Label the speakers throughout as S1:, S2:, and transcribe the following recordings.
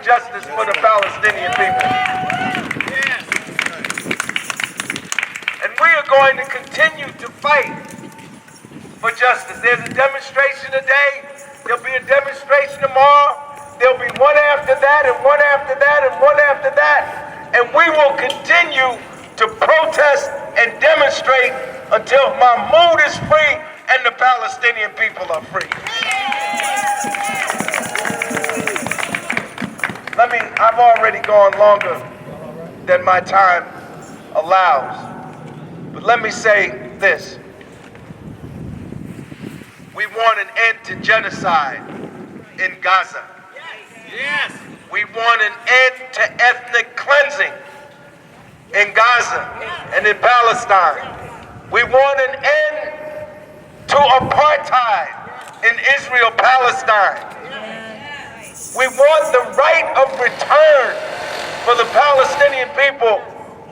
S1: justice for the Palestinian people. And we are going to continue to fight for justice. There's a demonstration today, there'll be a demonstration tomorrow, there'll be one after that, and one after that, and one after that. And we will continue to protest and demonstrate until Mahmoud is free and the Palestinian people are free. I've already gone longer than my time allows, but let me say this. We want an end to genocide in Gaza.
S2: Yes.
S1: We want an end to ethnic cleansing in Gaza and in Palestine. We want an end to apartheid in Israel, Palestine. We want the right of return for the Palestinian people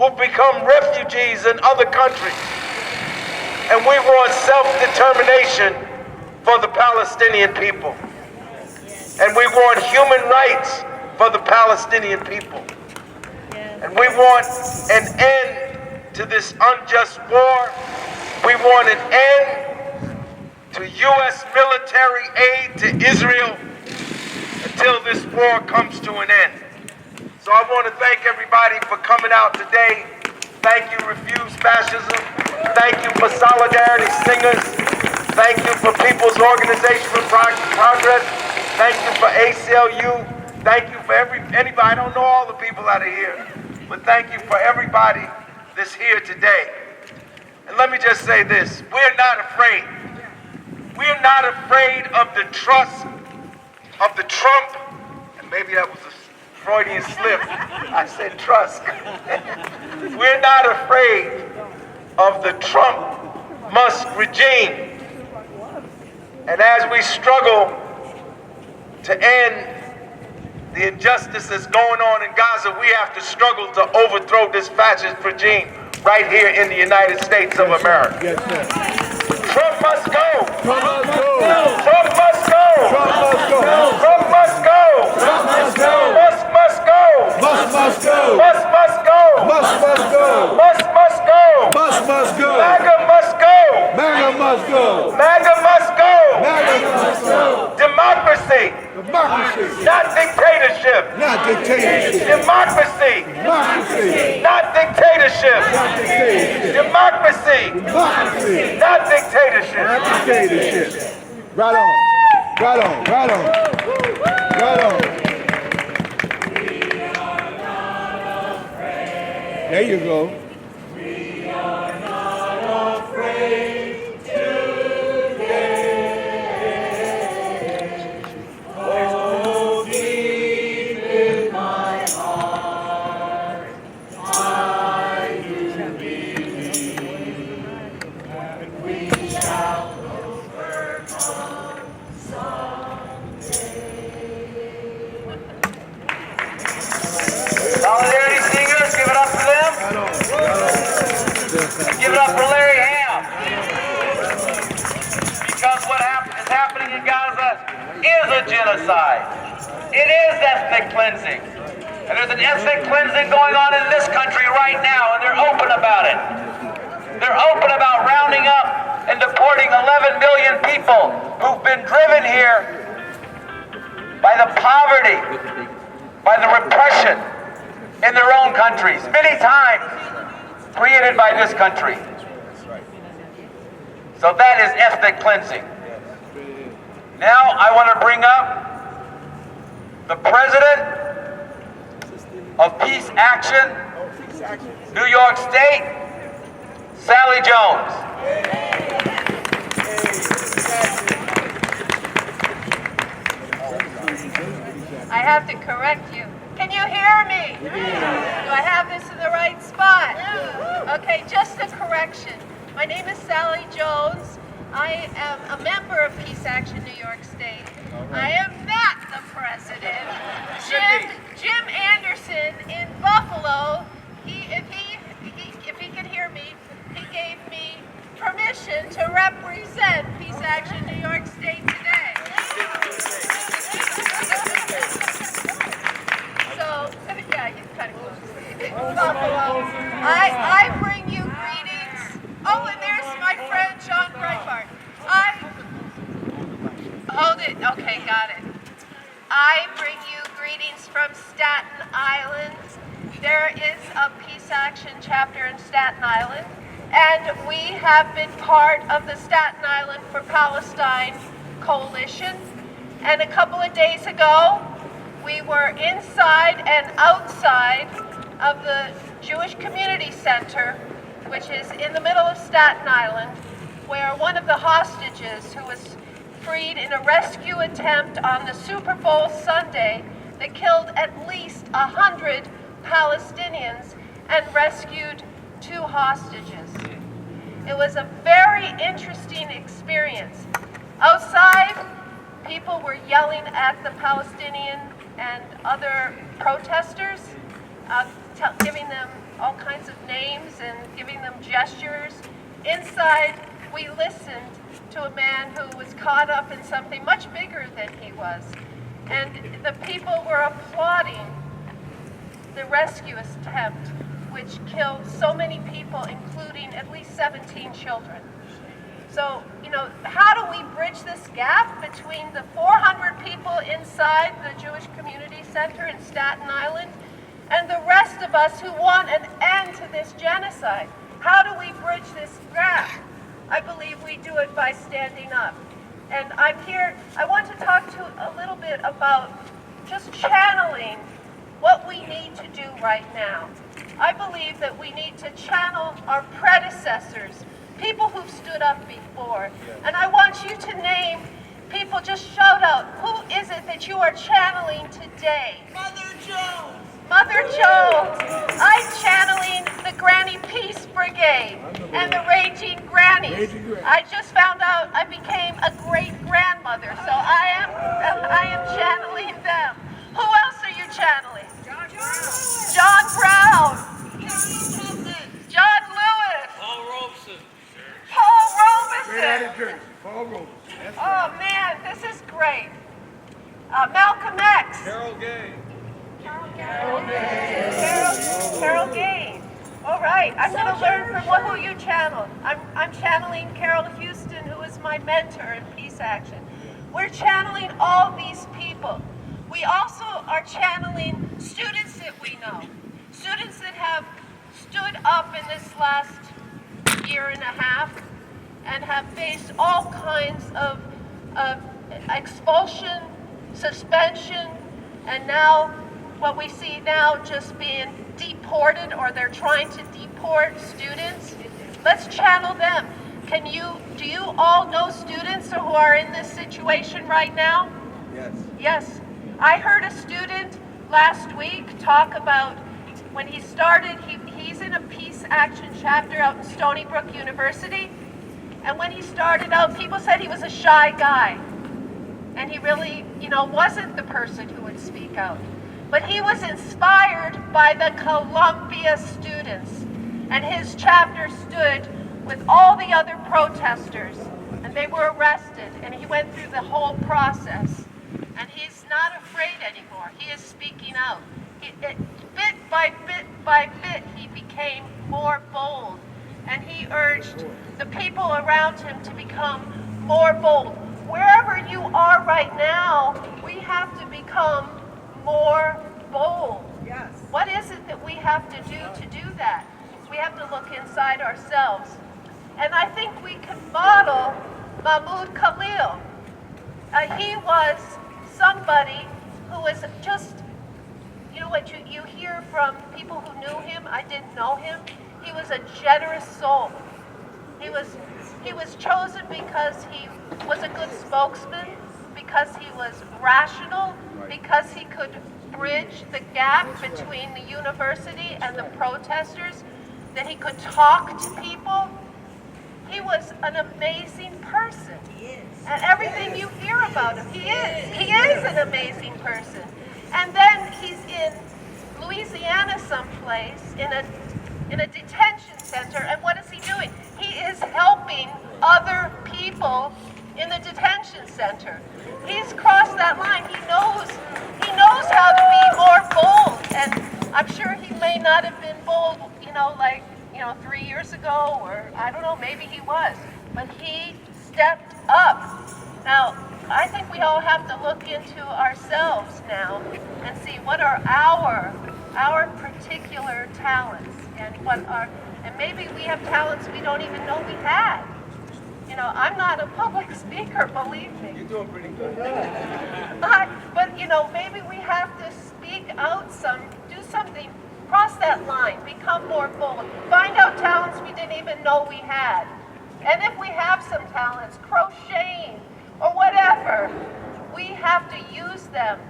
S1: who become refugees in other countries. And we want self-determination for the Palestinian people. And we want human rights for the Palestinian people. And we want an end to this unjust war. We want an end to U.S. military aid to Israel until this war comes to an end. So I want to thank everybody for coming out today. Thank you, Refuse Fascism. Thank you for Solidarity Singers. Thank you for People's Organization for Progress. Thank you for ACLU. Thank you for anybody. I don't know all the people out of here, but thank you for everybody that's here today. And let me just say this. We're not afraid. We're not afraid of the trust of the Trump, and maybe that was a Freudian slip. I said trust. We're not afraid of the Trump-Musk regime. And as we struggle to end the injustice that's going on in Gaza, we have to struggle to overthrow this fascist regime right here in the United States of America.
S3: Yes, sir.
S1: Trump must go.
S3: Trump must go.
S1: Trump must go.
S3: Trump must go.
S1: Trump must go.
S3: Trump must go.
S1: Musk must go.
S3: Musk must go.
S1: Musk must go.
S3: Musk must go.
S1: Musk must go.
S3: Musk must go.
S1: MAGA must go.
S3: MAGA must go.
S1: MAGA must go.
S3: MAGA must go.
S1: Democracy.
S3: Democracy.
S1: Not dictatorship.
S3: Not dictatorship.
S1: Democracy.
S3: Democracy.
S1: Not dictatorship.
S3: Not dictatorship.
S1: Democracy.
S3: Democracy.
S1: Not dictatorship.
S3: Not dictatorship. Right on. Right on. Right on. Right on. There you go.
S2: We are not afraid today. Oh, deep in my heart, I do believe that we shall overcome someday. Solidarity singers, give it up for them. Give it up for Larry Ham. Because what is happening in Gaza is a genocide. It is ethnic cleansing. And there's an ethnic cleansing going on in this country right now, and they're open about it. They're open about rounding up and deporting 11 million people who've been driven here by the poverty, by the repression in their own countries, many times created by this country. So that is ethnic cleansing. Now I want to bring up the president of Peace Action, New York State, Sally Jones.
S4: I have to correct you. Can you hear me? Do I have this in the right spot? Okay, just a correction. My name is Sally Jones. I am a member of Peace Action New York State. I am not the president. Jim Anderson in Buffalo, if he can hear me, he gave me permission to represent Peace Action New York State today. I bring you greetings. Oh, and there's my friend John Breitbart. Hold it. Okay, got it. I bring you greetings from Staten Island. There is a peace action chapter in Staten Island, and we have been part of the Staten Island for Palestine coalition. And a couple of days ago, we were inside and outside of the Jewish Community Center, which is in the middle of Staten Island, where one of the hostages who was freed in a rescue attempt on the Super Bowl Sunday that killed at least 100 Palestinians and rescued 2 hostages. It was a very interesting experience. Outside, people were yelling at the Palestinian and other protesters, giving them all kinds of names and giving them gestures. Inside, we listened to a man who was caught up in something much bigger than he was. And the people were applauding the rescue attempt, which killed so many people, including at least 17 children. So, how do we bridge this gap between the 400 people inside the Jewish Community Center in Staten Island and the rest of us who want an end to this genocide? How do we bridge this gap? I believe we do it by standing up. And I'm here, I want to talk to a little bit about just channeling what we need to do right now. I believe that we need to channel our predecessors, people who've stood up before. And I want you to name people, just shout out, who is it that you are channeling today?
S5: Mother Jones!
S4: Mother Jones. I'm channeling the Granny Peace Brigade and the Raging Grannies. I just found out I became a great-grandmother, so I am channeling them. Who else are you channeling? John Brown. John Lewis.
S5: Paul Robeson.
S4: Paul Robeson.
S3: Paul Robeson.
S4: Oh man, this is great. Malcolm X.
S1: Carol Gay.
S4: Carol Gaines. All right, I'm going to learn from who you channeled. I'm channeling Carol Houston, who is my mentor in Peace Action. We're channeling all these people. We also are channeling students that we know, students that have stood up in this last year and a half and have faced all kinds of expulsion, suspension, and now what we see now just being deported, or they're trying to deport students. Let's channel them. Do you all know students who are in this situation right now?
S3: Yes.
S4: Yes. I heard a student last week talk about when he started, he's in a peace action chapter out in Stony Brook University. And when he started out, people said he was a shy guy. And he really, wasn't the person who would speak out. But he was inspired by the Columbia students. And his chapter stood with all the other protesters. And they were arrested. And he went through the whole process. And he's not afraid anymore. He is speaking out. Bit by bit, he became more bold. And he urged the people around him to become more bold. Wherever you are right now, we have to become more bold.
S5: Yes.
S4: What is it that we have to do that? We have to look inside ourselves. And I think we can model Mahmoud Khalil. He was somebody who was just, what you hear from people who knew him. I didn't know him. He was a generous soul. He was chosen because he was a good spokesman, because he was rational, because he could bridge the gap between the university and the protesters, that he could talk to people. He was an amazing person. And everything you hear about him, he is an amazing person. And then he's in Louisiana someplace in a detention center, and what is he doing? He is helping other people in the detention center. He's crossed that line. He knows how to be more bold, and I'm sure he may not have been bold, like know, 3 years ago, or I don't know, maybe he was, but he stepped up. Now, I think we all have to look into ourselves now and see what are our particular talents, and maybe we have talents we don't even know we had. You know, I'm not a public speaker, believe me.
S3: You're doing pretty good.
S4: But you know, maybe we have to speak out do something, cross that line, become more bold, find out talents we didn't even know we had. And if we have some talents, crocheting or whatever, we have to use them.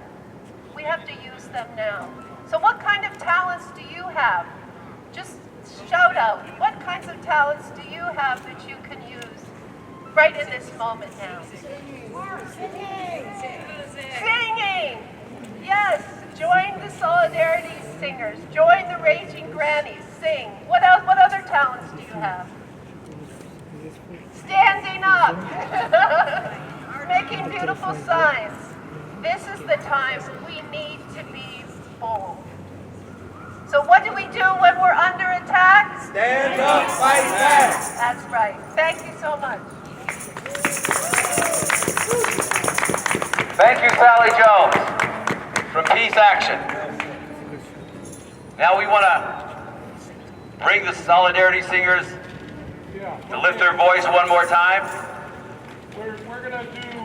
S4: We have to use them now. So what kind of talents do you have? Just shout out. What kinds of talents do you have that you can use right in this moment now? Singing! Yes! Join the Solidarity Singers. Join the Raging Grannies. Sing. What else? What other talents do you have? Standing up. Making beautiful signs. This is the time we need to be bold. So what do we do when we're under attack?
S3: Stand up, fight back.
S4: That's right. Thank you so much.
S2: Thank you, Sally Jones, from Peace Action. Now we want to bring the Solidarity Singers to lift their voice one more time.
S6: We're going to do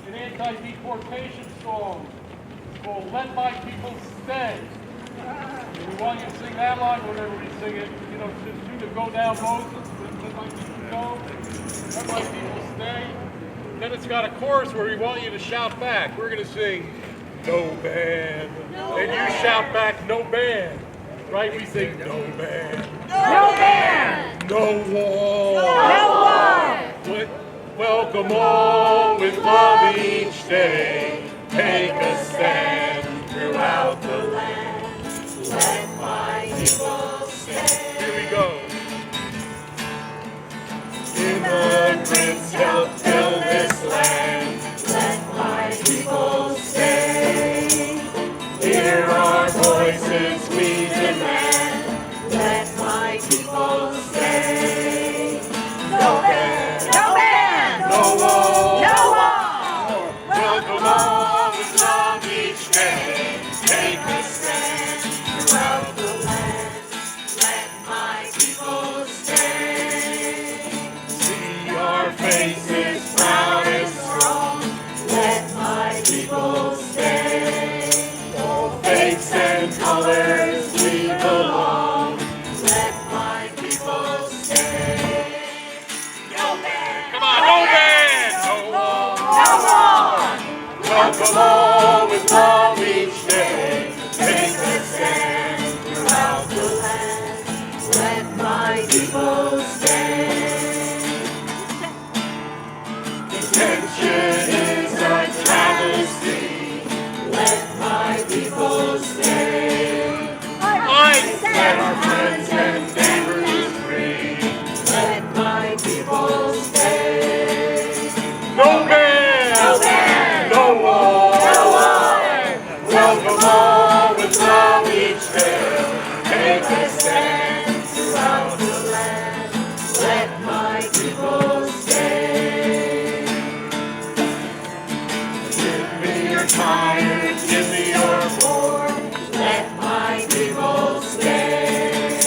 S6: an anti-deportation song called Let My People Stay. And we want you to sing that line whenever we sing it. You know, just to go down Moses, let my people go, let my people stay. Then it's got a chorus where we want you to shout back. We're going to sing, no ban. And you shout back, no ban. Right? We sing, no ban.
S5: No ban!
S6: No war.
S5: No war!
S6: Welcome all with love each day. Take a stand throughout the land. Let my people stay. Here we go. Immigrants help build this land. Let my people stay. Hear our voices we demand. Let my people stay. No ban.
S5: No ban!
S6: No war.
S5: No war!
S6: Welcome all with love each day. Take a stand throughout the land. Let my people stay. See our faces proud and strong. Let my people stay. All faiths and colors we belong. Let my people stay. No ban. Come on, no ban. No war.
S5: No war!
S6: Welcome all with love each day. Take a stand throughout the land. Let my people stay. Detention is a travesty. Let my people stay. Set our friends and neighbors free. Let my people stay. No ban.
S5: No ban!
S6: No war.
S5: No war!
S6: Welcome all with love each day. Take a stand throughout the land. Let my people stay. Give me your tired, give me your bored. Let my people stay.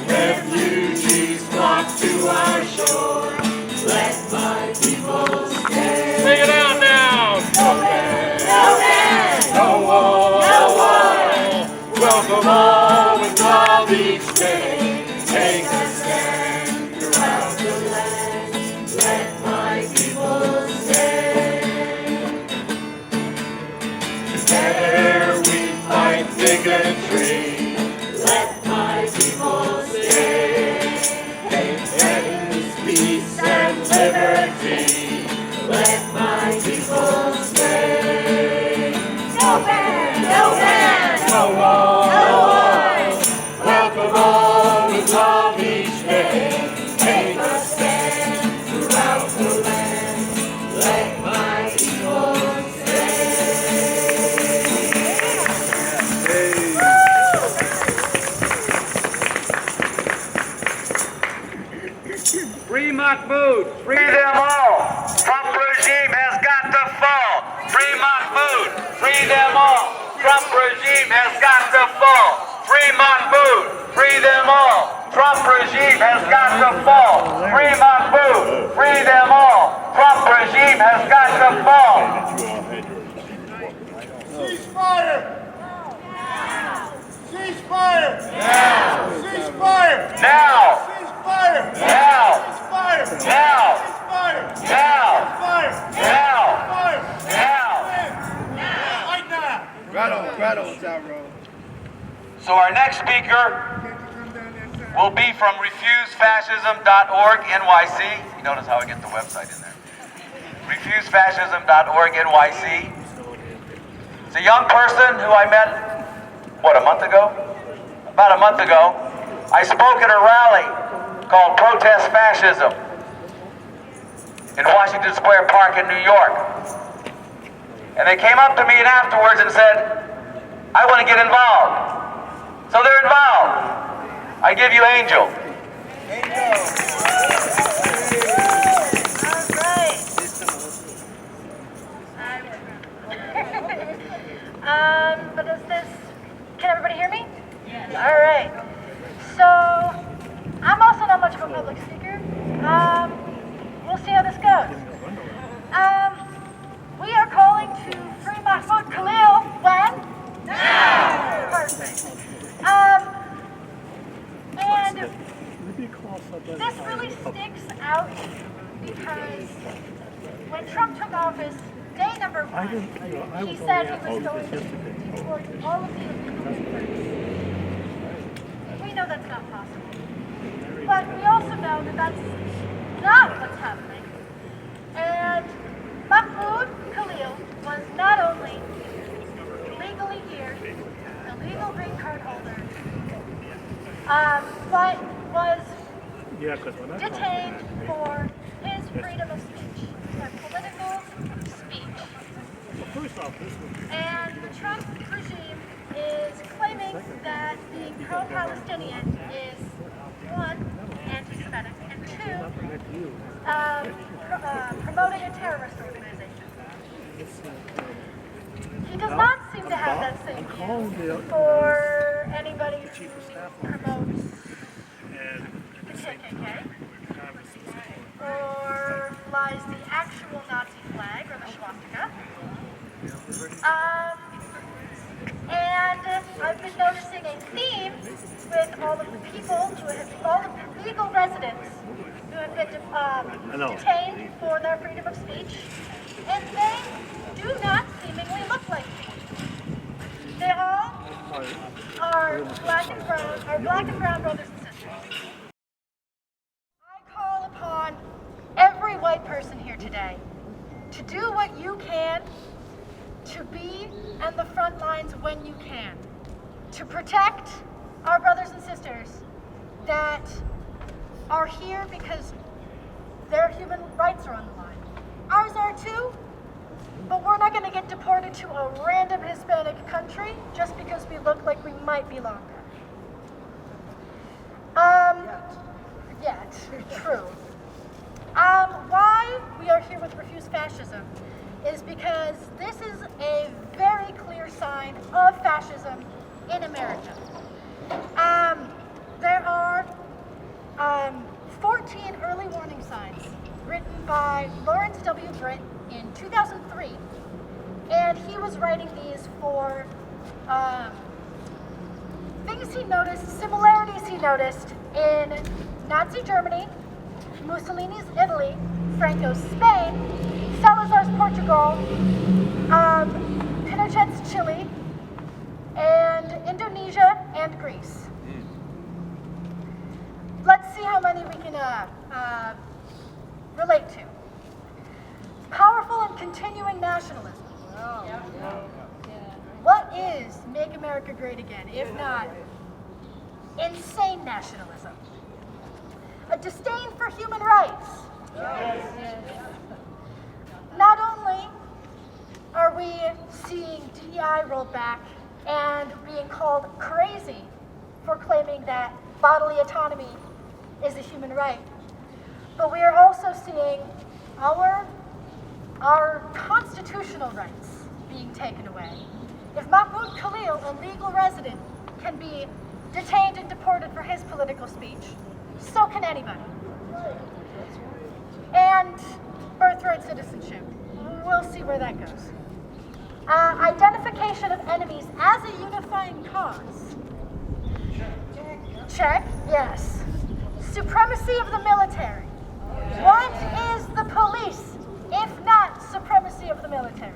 S6: Refugees flock to our shore. Let my people stay. Sing it out now. No ban.
S5: No ban!
S6: No war.
S5: No war!
S6: Welcome all with love each day. Take a stand throughout the land. Let my people stay. Together we fight bigotry. Let my people stay. Maintain peace and liberty. Let my people stay.
S5: No ban! No ban!
S6: No war.
S5: No war!
S6: Welcome all with love each day. Take a stand throughout the land. Let my people stay.
S2: Mahmoud, free them all. Trump regime has got to fall. Free Mahmoud, free them all. Trump regime has got to fall. Free Mahmoud, free them all. Trump regime has got to fall. Free Mahmoud, free them all. Trump regime has got to fall.
S3: Ceasefire! Ceasefire! Now! Ceasefire!
S2: Now!
S3: Ceasefire!
S2: Now!
S3: Ceasefire!
S2: Now!
S3: Ceasefire!
S2: Now!
S3: Ceasefire!
S2: Now!
S3: Ceasefire!
S2: Now!
S3: Right now!
S7: Right on, Tyrone.
S2: So our next speaker will be from refusefascism.org NYC. You notice how I get the website in there. Refusefascism.org NYC. It's a young person who I met, a month ago? About a month ago. I spoke at a rally called Protest Fascism in Washington Square Park in New York. And they came up to me and afterwards and said, I want to get involved. So they're involved. I give you Angel.
S8: But can everybody hear me? Yes. All right. So, I'm also not much of a public speaker. We'll see how this goes. We are calling to free Mahmoud Khalil when? Now! Perfect. And this really sticks out because when Trump took office, day number one, he said he was going to deport all of the illegal immigrants. We know that's not possible. But we also know that that's not what's happening. And Mahmoud Khalil was not only legally here, a legal green card holder, but was detained for his freedom of speech, for political speech. And the Trump regime is claiming that being pro-Palestinian is, one, anti-Semitic, and two, promoting a terrorist organization. He does not seem to have that same view for anybody who promotes the KKK or flies the actual Nazi flag or the swastika. And I've been noticing a theme with all of the people all of the legal residents who have been detained for their freedom of speech, and they do not seemingly look like me. They all are black and brown brothers and sisters. I call upon every white person here today to do what you can to be on the front lines when you can, to protect our brothers and sisters that are here because their human rights are on the line. Ours are too, but we're not going to get deported to a random Hispanic country just because we look like we might belong there. Yet, true. Why we are here with Refuse Fascism is because this is a very clear sign of fascism in America. There are 14 early warning signs written by Lawrence W. Britt in 2003, and he was writing these for things he noticed, similarities he noticed in Nazi Germany, Mussolini's Italy, Franco's Spain, Salazar's Portugal, Pinochet's Chile, and Indonesia and Greece. Let's see how many we can relate to. Powerful and continuing nationalism. What is Make America Great Again, if not insane nationalism? A disdain for human rights. Not only are we seeing DEI rolled back and being called crazy for claiming that bodily autonomy is a human right, but we are also seeing our constitutional rights being taken away. If Mahmoud Khalil, a legal resident, can be detained and deported for his political speech, so can anybody. And birthright citizenship. We'll see where that goes. Identification of enemies as a unifying cause. Check, yes. Supremacy of the military. What is the police if not supremacy of the military?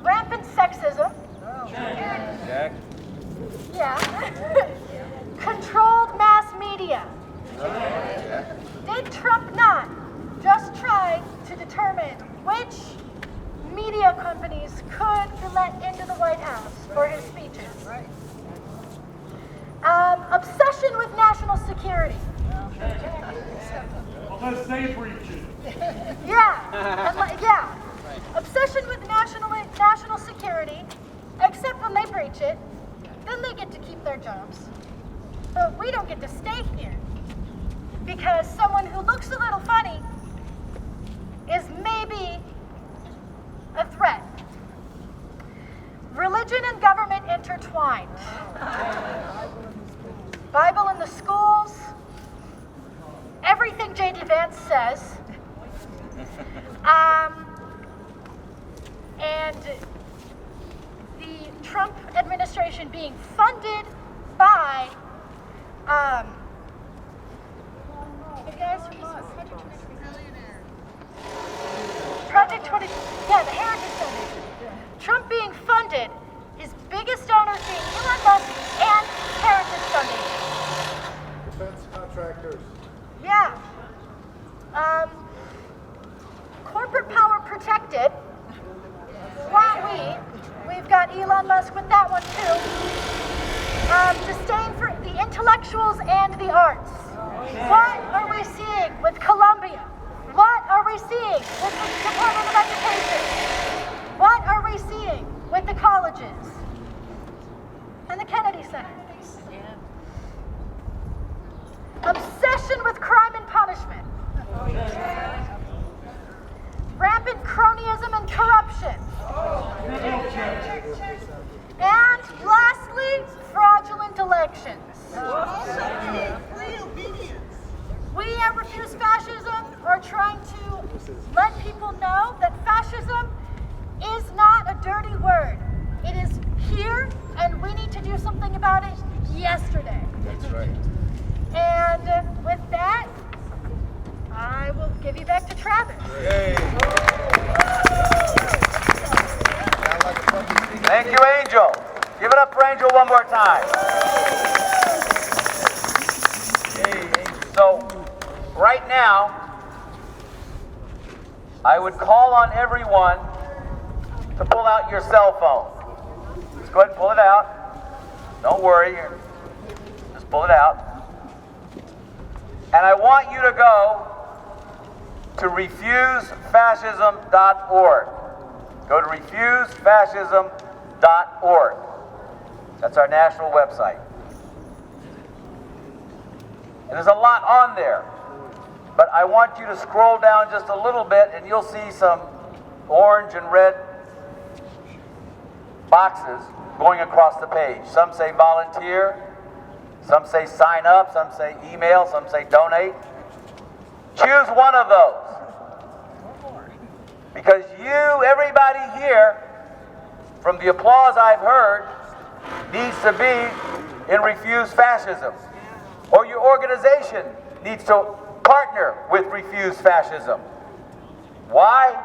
S8: Rampant sexism.
S3: Jack.
S8: Yeah. Controlled mass media. Did Trump not just try to determine which media companies could be let into the White House for his speeches? Obsession with national security.
S7: Unless they breach it.
S8: Yeah. Obsession with national security, except when they breach it, then they get to keep their jobs. But we don't get to stay here because someone who looks a little funny is maybe a threat. Religion and government intertwined. Bible in the schools, everything J.D. Vance says, and the Trump administration being funded by, the guys from Project 20, yeah, the Heritage Foundation. Trump being funded, his biggest donors being Elon Musk and Heritage Foundation.
S3: Defense contractors.
S8: Yeah. Corporate power protected. We've got Elon Musk with that one too. Disdain for the intellectuals and the arts. What are we seeing with Columbia? What are we seeing with the Department of Education? What are we seeing with the colleges? And the Kennedy Center. Obsession with crime and punishment. Rampant cronyism and corruption. And lastly, fraudulent elections. We at Refuse Fascism are trying to let people know that fascism is not a dirty word. It is here, and we need to do something about it yesterday.
S3: That's right.
S8: And with that, I will give you back to Travis.
S3: Yay.
S2: Thank you, Angel. Give it up for Angel one more time. So, right now, I would call on everyone to pull out your cell phone. Just go ahead and pull it out. Don't worry. Just pull it out. And I want you to go to refusefascism.org. Go to refusefascism.org. That's our national website. And there's a lot on there. But I want you to scroll down just a little bit and you'll see some orange and red boxes going across the page. Some say volunteer, some say sign up, some say email, some say donate. Choose one of those. Because you, everybody here, from the applause I've heard, needs to be in Refuse Fascism. Or your organization needs to partner with Refuse Fascism. Why?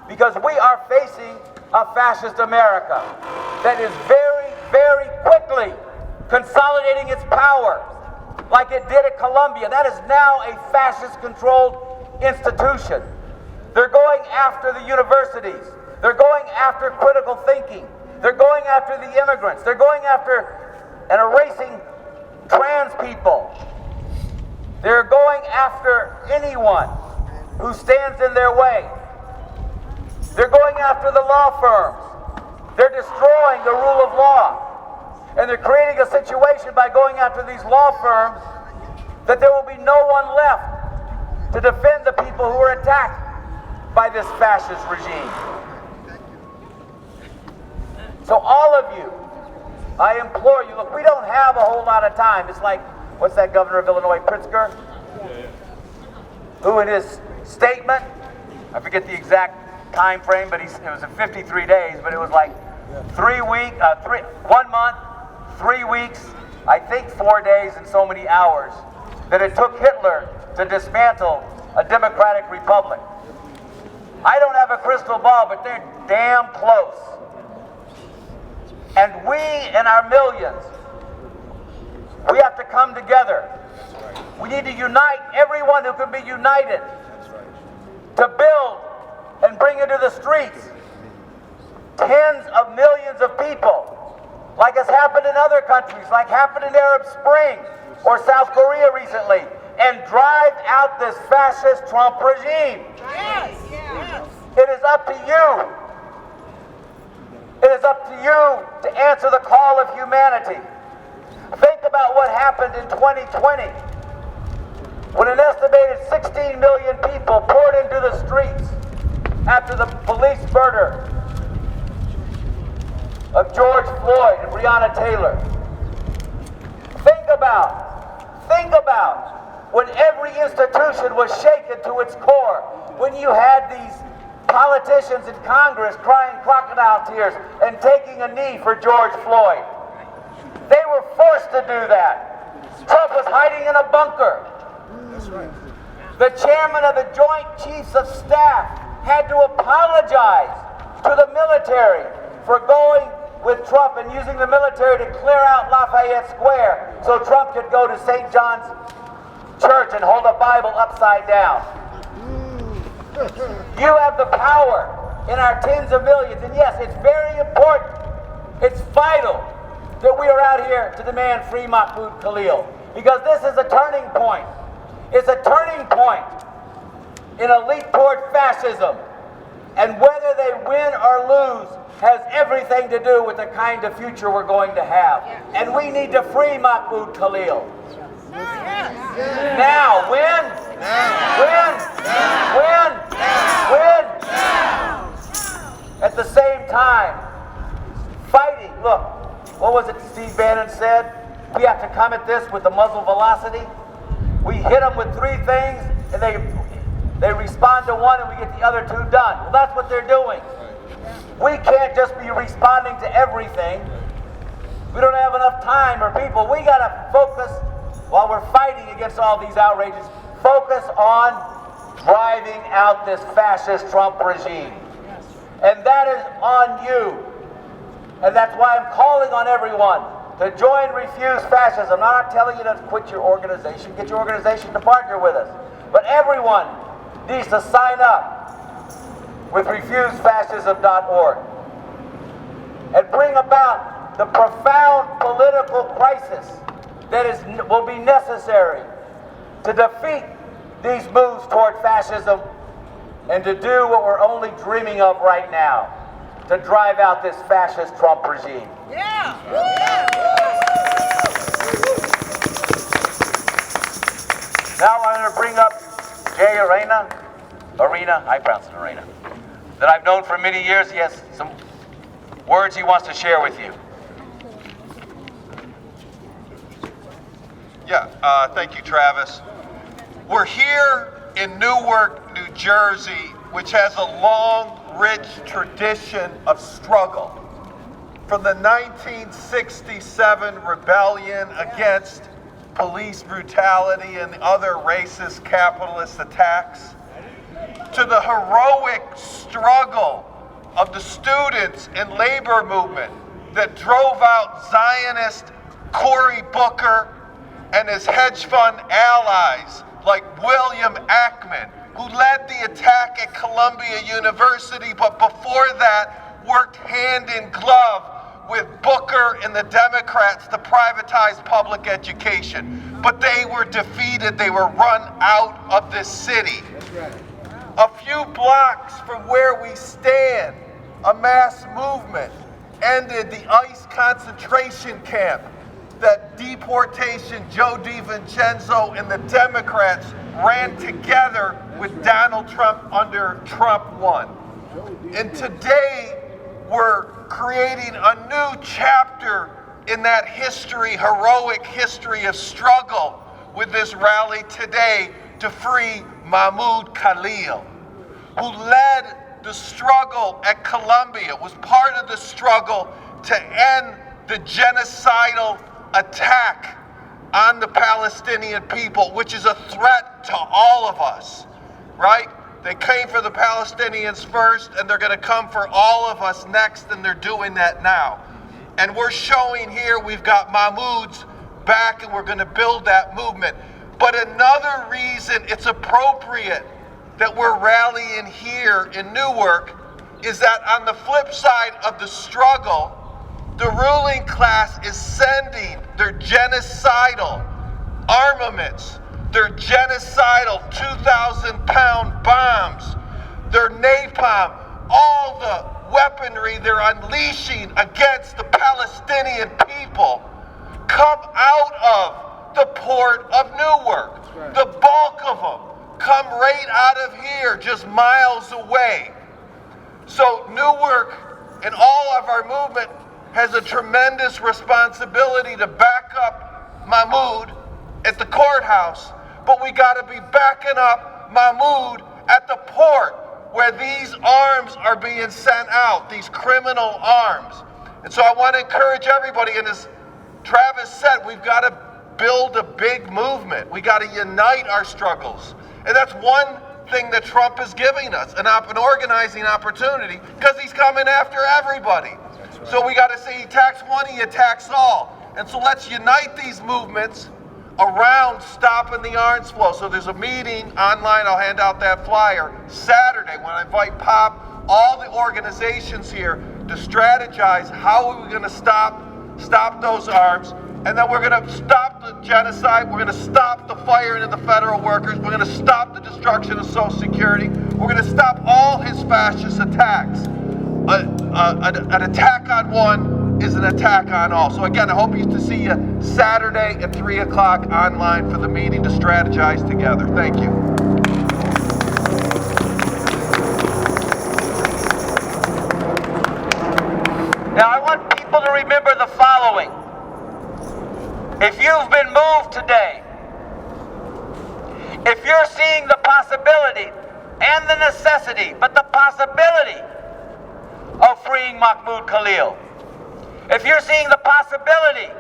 S2: Because we are facing a fascist America that is very, very quickly consolidating its power like it did at Columbia. That is now a fascist-controlled institution. They're going after the universities. They're going after critical thinking. They're going after the immigrants. They're going after and erasing trans people. They're going after anyone who stands in their way. They're going after the law firms. They're destroying the rule of law. And they're creating a situation by going after these law firms that there will be no one left to defend the people who are attacked by this fascist regime. So all of you, I implore you, look, we don't have a whole lot of time. It's like, what's that governor of Illinois, Pritzker? Who in his statement, I forget the exact time frame, but it was in 53 days, but it was like 1 month, 3 weeks, I think 4 days and so many hours, that it took Hitler to dismantle a democratic republic. I don't have a crystal ball, but they're damn close. And we and our millions, we have to come together. We need to unite everyone who can be united to build and bring into the streets tens of millions of people, like has happened in other countries, like happened in Arab Spring or South Korea recently, and drive out this fascist Trump regime.
S5: Yes, yes.
S2: It is up to you. It is up to you to answer the call of humanity. Think about what happened in 2020, when an estimated 16 million people poured into the streets after the police murder of George Floyd and Breonna Taylor. Think about when every institution was shaken to its core, when you had these politicians in Congress crying crocodile tears and taking a knee for George Floyd. They were forced to do that. Trump was hiding in a bunker.
S3: That's right.
S2: The chairman of the Joint Chiefs of Staff had to apologize to the military for going with Trump and using the military to clear out Lafayette Square so Trump could go to St. John's Church and hold a Bible upside down. You have the power in our tens of millions, and yes, it's very important, it's vital that we are out here to demand free Mahmoud Khalil, because this is a turning point. It's a turning point in a leap toward fascism, and whether they win or lose has everything to do with the kind of future we're going to have. And we need to free Mahmoud Khalil. Now, when? At the same time, fighting. Look, what was it Steve Bannon said? We have to come at this with the muzzle velocity. We hit them with 3 things, and they respond to one, and we get the other 2 done. Well, that's what they're doing. We can't just be responding to everything. We don't have enough time or people. We got to focus, while we're fighting against all these outrages, focus on driving out this fascist Trump regime. And that is on you. And that's why I'm calling on everyone to join Refuse Fascism. I'm not telling you to quit your organization. Get your organization to partner with us. But everyone needs to sign up with refusefascism.org and bring about the profound political crisis that will be necessary to defeat these moves toward fascism and to do what we're only dreaming of right now, to drive out this fascist Trump regime.
S5: Yeah.
S2: Now I'm going to bring up Jay Arena, I pronounce it Arena, that I've known for many years. He has some words he wants to share with you.
S1: Yeah, thank you, Travis. We're here in Newark, New Jersey, which has a long, rich tradition of struggle. From the 1967 rebellion against police brutality and other racist capitalist attacks, to the heroic struggle of the students and labor movement that drove out Zionist Cory Booker and his hedge fund allies like William Ackman, who led the attack at Columbia University, but before that worked hand in glove with Booker and the Democrats to privatize public education. But they were defeated. They were run out of this city. A few blocks from where we stand, a mass movement ended the ICE concentration camp that deportation, Joe DiVincenzo and the Democrats ran together with Donald Trump under Trump 1. And today, we're creating a new chapter in that history, heroic history of struggle with this rally today to free Mahmoud Khalil, who led the struggle at Columbia, was part of the struggle to end the genocidal attack on the Palestinian people, which is a threat to all of us, right? They came for the Palestinians first, and they're going to come for all of us next, and they're doing that now. And we're showing here we've got Mahmoud's back, and we're going to build that movement. But another reason it's appropriate that we're rallying here in Newark is that on the flip side of the struggle, the ruling class is sending their genocidal armaments, their genocidal 2,000-pound bombs, their napalm, all the weaponry they're unleashing against the Palestinian people come out of the port of Newark. The bulk of them come right out of here, just miles away. So Newark and all of our movement has a tremendous responsibility to back up Mahmoud at the courthouse, but we got to be backing up Mahmoud at the port where these arms are being sent out, these criminal arms. And so I want to encourage everybody, and as Travis said, we've got to build a big movement. We got to unite our struggles. And that's one thing that Trump is giving us, an organizing opportunity, because he's coming after everybody. So we got to say he attacks one, he attacks all. And so let's unite these movements around stopping the arms flow. So there's a meeting online, I'll hand out that flyer, Saturday, when I invite Pop, all the organizations here to strategize how are we going to stop those arms. And then we're going to stop the genocide, we're going to stop the firing of the federal workers, we're going to stop the destruction of Social Security, we're going to stop all his fascist attacks. An attack on one is an attack on all. So again, I hope to see you Saturday at 3 o'clock online for the meeting to strategize together. Thank you.
S2: Now I want people to remember the following. If you've been moved today, if you're seeing the possibility and the necessity, but the possibility of freeing Mahmoud Khalil, if you're seeing the possibility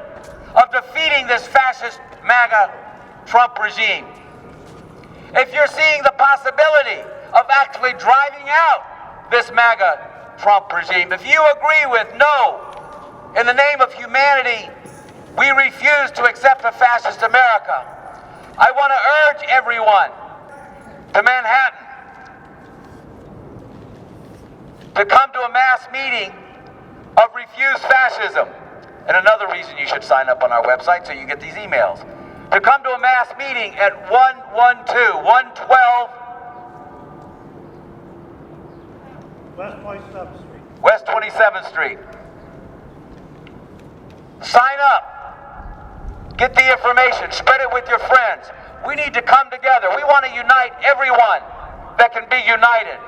S2: of defeating this fascist MAGA Trump regime, if you're seeing the possibility of actually driving out this MAGA Trump regime, if you agree with no, in the name of humanity, we refuse to accept a fascist America, I want to urge everyone to Manhattan to come to a mass meeting of Refuse Fascism. And another reason you should sign up on our website so you get these emails. To come to a mass meeting at 112 West 27th Street. Sign up. Get the information. Spread it with your friends. We need to come together. We want to unite everyone that can be united.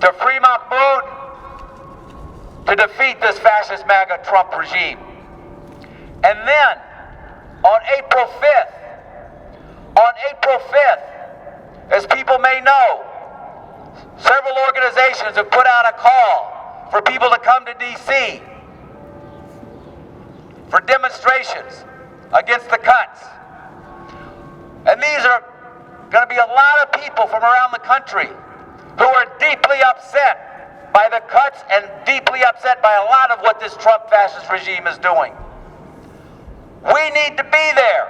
S2: To free Mahmoud, to defeat this fascist MAGA Trump regime. And then, on April 5th, as people may know, several organizations have put out a call for people to come to D.C. for demonstrations against the cuts. And these are going to be a lot of people from around the country who are deeply upset by the cuts and deeply upset by a lot of what this Trump fascist regime is doing. We need to be there.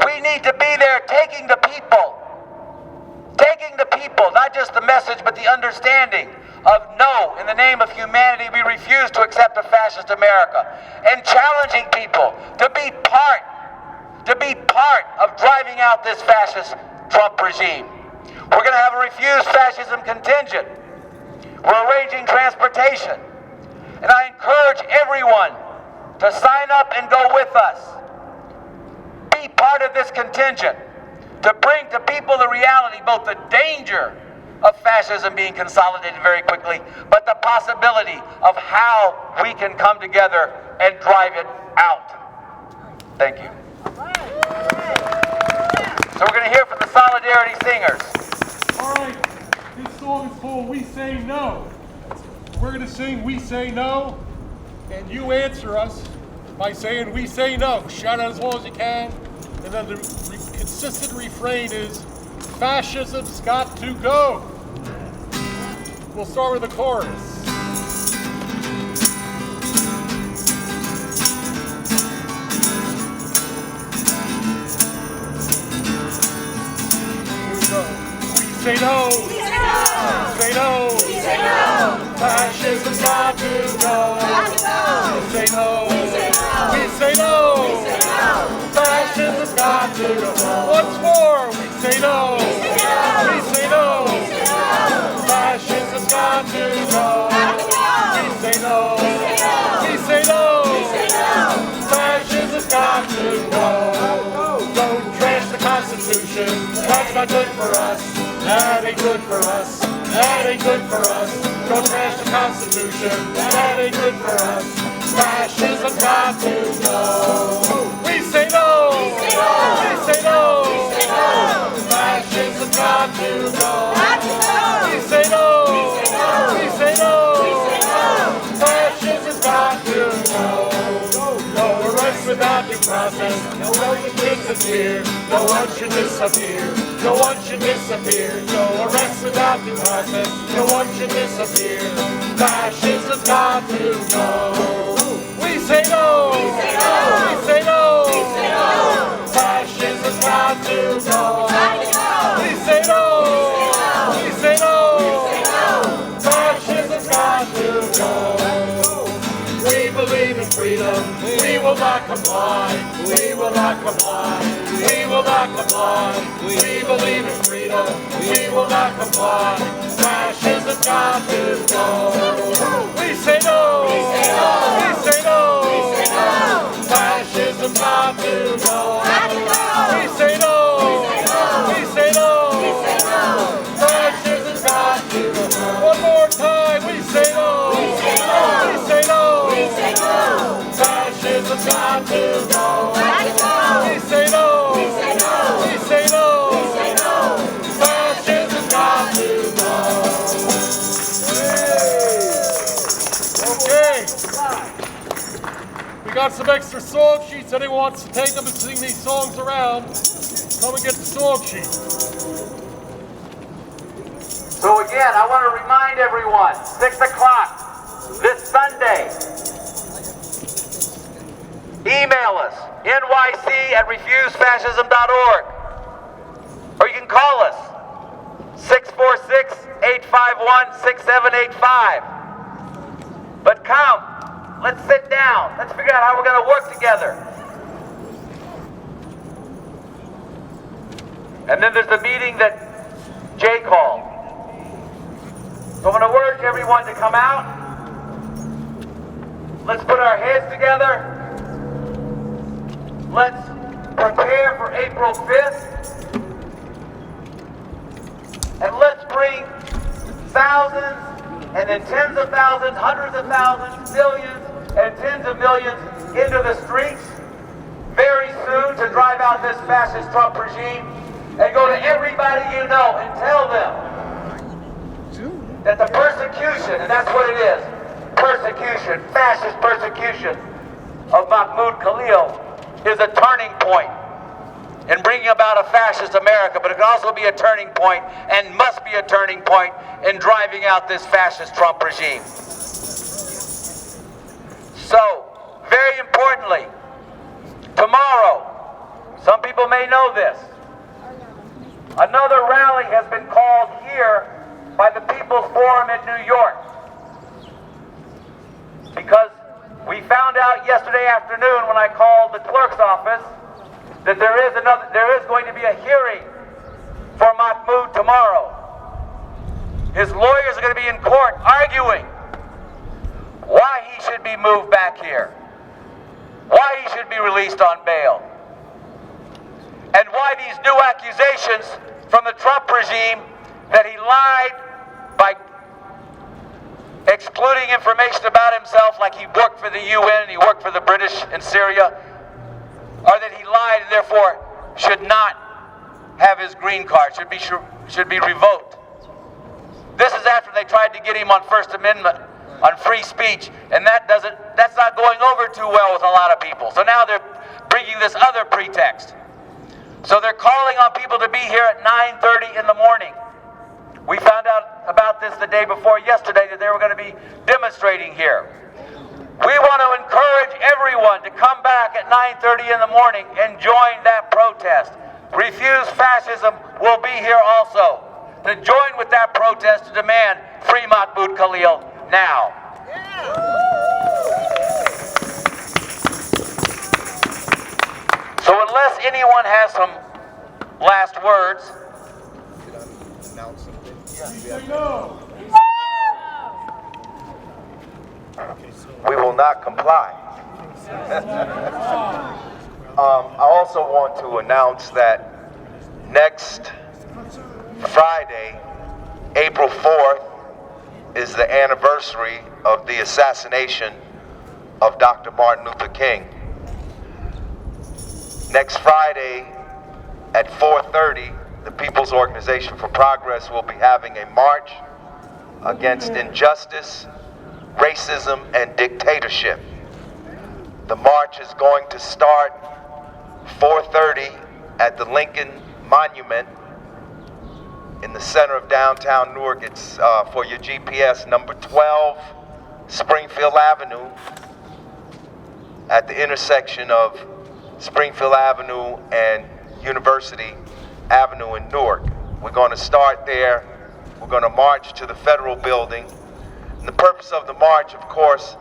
S2: We need to be there taking the people, not just the message, but the understanding of no, in the name of humanity, we refuse to accept a fascist America, and challenging people to be part of driving out this fascist Trump regime. We're going to have a Refuse Fascism contingent. We're arranging transportation. And I encourage everyone to sign up and go with us. Be part of this contingent to bring to people the reality, both the danger of fascism being consolidated very quickly, but the possibility of how we can come together and drive it out. Thank you. So we're going to hear from the Solidarity Singers.
S7: All right, this song is called We Say No. We're going to sing We Say No, and you answer us by saying We Say No. Shout out as well as you can. And then the consistent refrain is fascism's got to go. We'll start with the chorus. Say no. We say no. Say no. We say no. Fascism's got to go. We say no. We say no. We say no. Fascism's got to go. Once more. We say no. We say no. Fascism's got to go. We say no. We say no. Fascism's got to go. Don't trash the Constitution. That's not good for us. That ain't good for us. That ain't good for us. Don't trash the Constitution. That ain't good for us. Fascism's got to go. We say no. We say no. We say no. Fascism's got to go. We say no. We say no. Fascism's got to go. No arrest without due process. No one should disappear. No one should disappear. No one should disappear. No arrest without due process. No one should disappear. Fascism's got to go. We say no. We say no. We say no. We say no. Fascism's got to go. We say no. We say no. Fascism's got to go. We believe in freedom. We will not comply. We will not comply. We will not comply. We believe in freedom. We will not comply. Fascism's got to go. We say no. We say no. We say no. We say no. Fascism's got to go. We say no. We say no. We say no. Fascism's got to go. One more time. We say no. We say no. We say no. We say no. Fascism's got to go. We say no. We say no. We say no. We say no. Fascism's got to go. Okay. We got some extra song sheets. Anyone wants to take them and sing these songs around, come and get the song sheet.
S2: So again, I want to remind everyone, 6 o'clock this Sunday. Email us, nyc@refusefascism.org. Or you can call us, 646-851-6785. But come, let's sit down. Let's figure out how we're going to work together. And then there's the meeting that Jay called. So I'm going to urge everyone to come out. Let's put our heads together. Let's prepare for April 5th. And let's bring thousands and then tens of thousands, hundreds of thousands, millions and tens of millions into the streets very soon to drive out this fascist Trump regime and go to everybody you know and tell them that the persecution, and that's what it is, persecution, fascist persecution of Mahmoud Khalil is a turning point in bringing about a fascist America, but it can also be a turning point and must be a turning point in driving out this fascist Trump regime. So, very importantly, tomorrow, some people may know this, another rally has been called here by the People's Forum in New York. Because we found out yesterday afternoon when I called the clerk's office that there is going to be a hearing for Mahmoud tomorrow. His lawyers are going to be in court arguing why he should be moved back here. why he should be released on bail, and why these new accusations from the Trump regime that he lied by excluding information about himself, like he worked for the UN and he worked for the British in Syria, or that he lied and therefore should not have his green card, should be revoked. This is after they tried to get him on First Amendment, on free speech, and that's not going over too well with a lot of people. So now they're bringing this other pretext. So they're calling on people to be here at 9:30 in the morning. We found out about this the day before yesterday, that they were going to be demonstrating here. We want to encourage everyone to come back at 9:30 in the morning and join that protest. Refuse Fascism will be here also to join with that protest to demand free Mahmoud Khalil now. So unless anyone has some last words,
S1: we will not comply. I also want to announce that next Friday, April 4th, is the anniversary of the assassination of Dr. Martin Luther King. Next Friday at 4:30, the People's Organization for Progress will be having a march against injustice, racism, and dictatorship. The march is going to start 4:30 at the Lincoln Monument in the center of downtown Newark. It's for your GPS, number 12 Springfield Avenue, at the intersection of Springfield Avenue and University Avenue in Newark. We're going to start there. We're going to march to the Federal Building. And the purpose of the march, of course,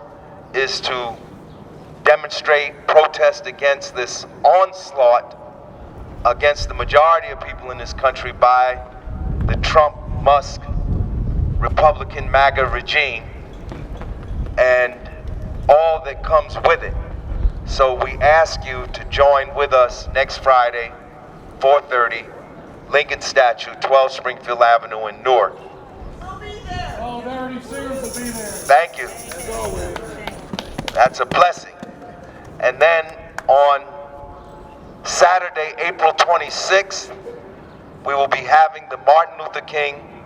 S1: is to demonstrate, protest against this onslaught against the majority of people in this country by the Trump, Musk, Republican MAGA regime and all that comes with it. So we ask you to join with us next Friday, 4:30, Lincoln Statue, 12 Springfield Avenue in Newark. Thank you. That's a blessing. And then on Saturday, April 26th, we will be having the Martin Luther King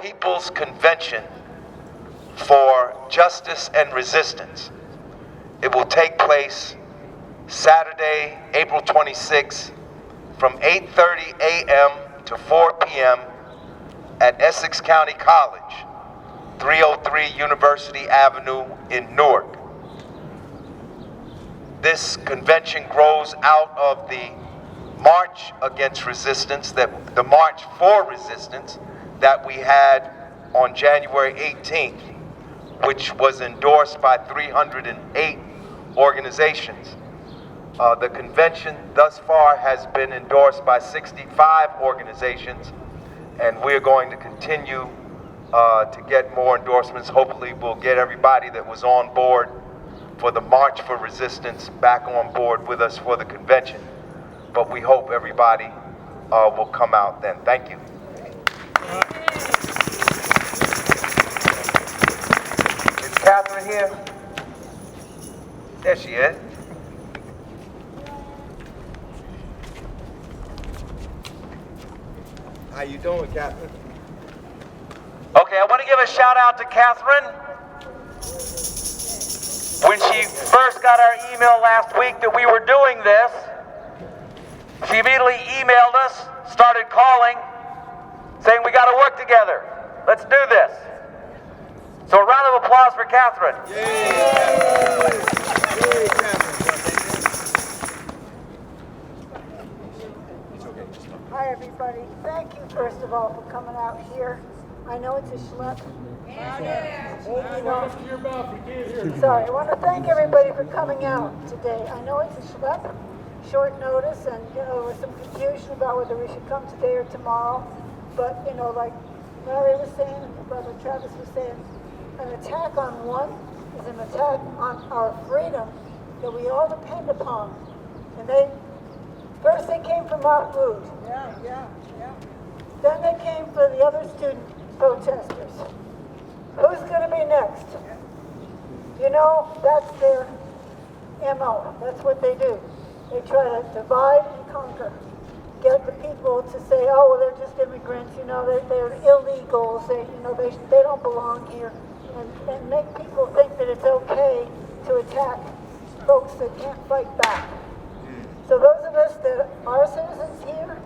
S1: People's Convention for Justice and Resistance. It will take place Saturday, April 26th from 8:30 a.m. to 4 p.m. at Essex County College, 303 University Avenue in Newark. This convention grows out of the March Against Resistance, the March for Resistance that we had on January 18th, which was endorsed by 308 organizations. The convention thus far has been endorsed by 65 organizations, and we're going to continue to get more endorsements. Hopefully we'll get everybody that was on board for the March for Resistance back on board with us for the convention. But we hope everybody will come out then. Thank you. Is Catherine here? There she is.
S3: How you doing, Catherine?
S2: Okay, I want to give a shout out to Catherine. When she first got our email last week that we were doing this, she immediately emailed us, started calling, saying we got to work together. Let's do this. So a round of applause for Catherine.
S3: Yay, Catherine.
S9: Hi, everybody. Thank you, first of all, for coming out here. I know it's a schlep. Sorry, I want to thank everybody for coming out today. I know it's a schlep, short notice, and there was some confusion about whether we should come today or tomorrow. But like Larry was saying, and Brother Travis was saying, an attack on one is an attack on our freedom that we all depend upon. And first they came for Mahmoud. Then they came for the other student protesters. Who's going to be next? You know, that's their MO. That's what they do. They try to divide and conquer. Get the people to say, oh, well, they're just immigrants, you know, they're illegals, they don't belong here, and make people think that it's okay to attack folks that can't fight back. So those of us that are citizens here,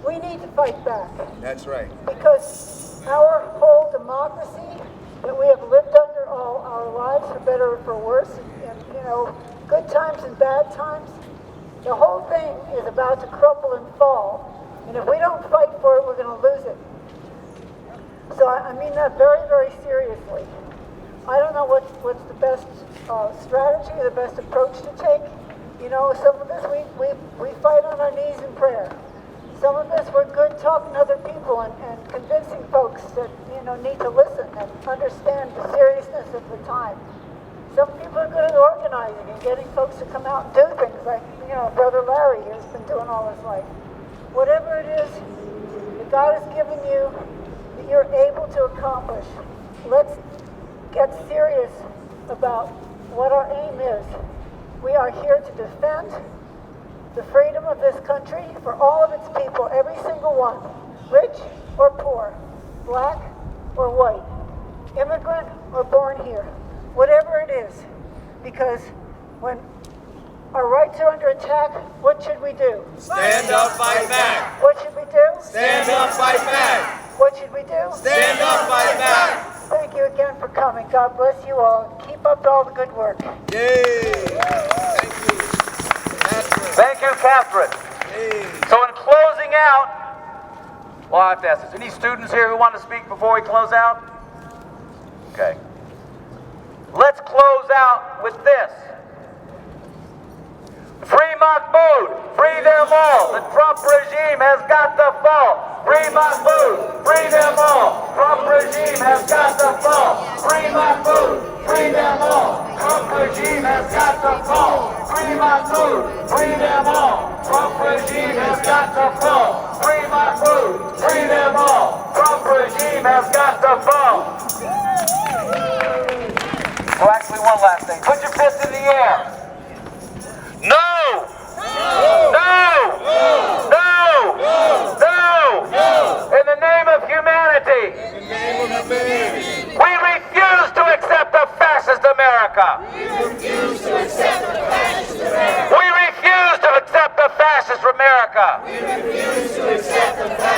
S9: we need to fight back.
S3: That's right.
S9: Because our whole democracy that we have lived under all our lives, for better or for worse, and you know, good times and bad times, the whole thing is about to crumble and fall. And if we don't fight for it, we're going to lose it. So I mean that very, very seriously. I don't know what's the best strategy, the best approach to take. You know, some of us, we fight on our knees in prayer. Some of us, we're good talking to other people and convincing folks that, you know, need to listen and understand the seriousness of the time. Some people are good at organizing and getting folks to come out and do things like, you know, Brother Larry has been doing all his life. Whatever it is that God has given you, that you're able to accomplish, let's get serious about what our aim is. We are here to defend the freedom of this country for all of its people, every single one, rich or poor, black or white, immigrant or born here. Whatever it is, because when our rights are under attack, what should we do?
S3: Stand up, fight back.
S9: What should we do?
S3: Stand up, fight back.
S9: What should we do?
S3: Stand up, fight back.
S9: Thank you again for coming. God bless you all. Keep up all the good work.
S3: Yay. Thank you.
S2: Thank you, Catherine.
S3: Hey.
S2: So in closing out, well, I have to ask this. Any students here who want to speak before we close out? Okay. Let's close out with this. Free Mahmoud, free them all. The Trump regime has got to fall. Free Mahmoud, free them all. Trump regime has got to fall. Free Mahmoud, free them all. Trump regime has got to fall. Free Mahmoud, free them all. Trump regime has got to fall. Free Mahmoud, free them all. Trump regime has got to fall. Well, actually, one last thing. Put your fist in the air. No! No! No! No! No! In the name of humanity, we refuse to accept a fascist America. We refuse to accept a fascist America. We refuse to accept a fascist America. We refuse to accept a fascist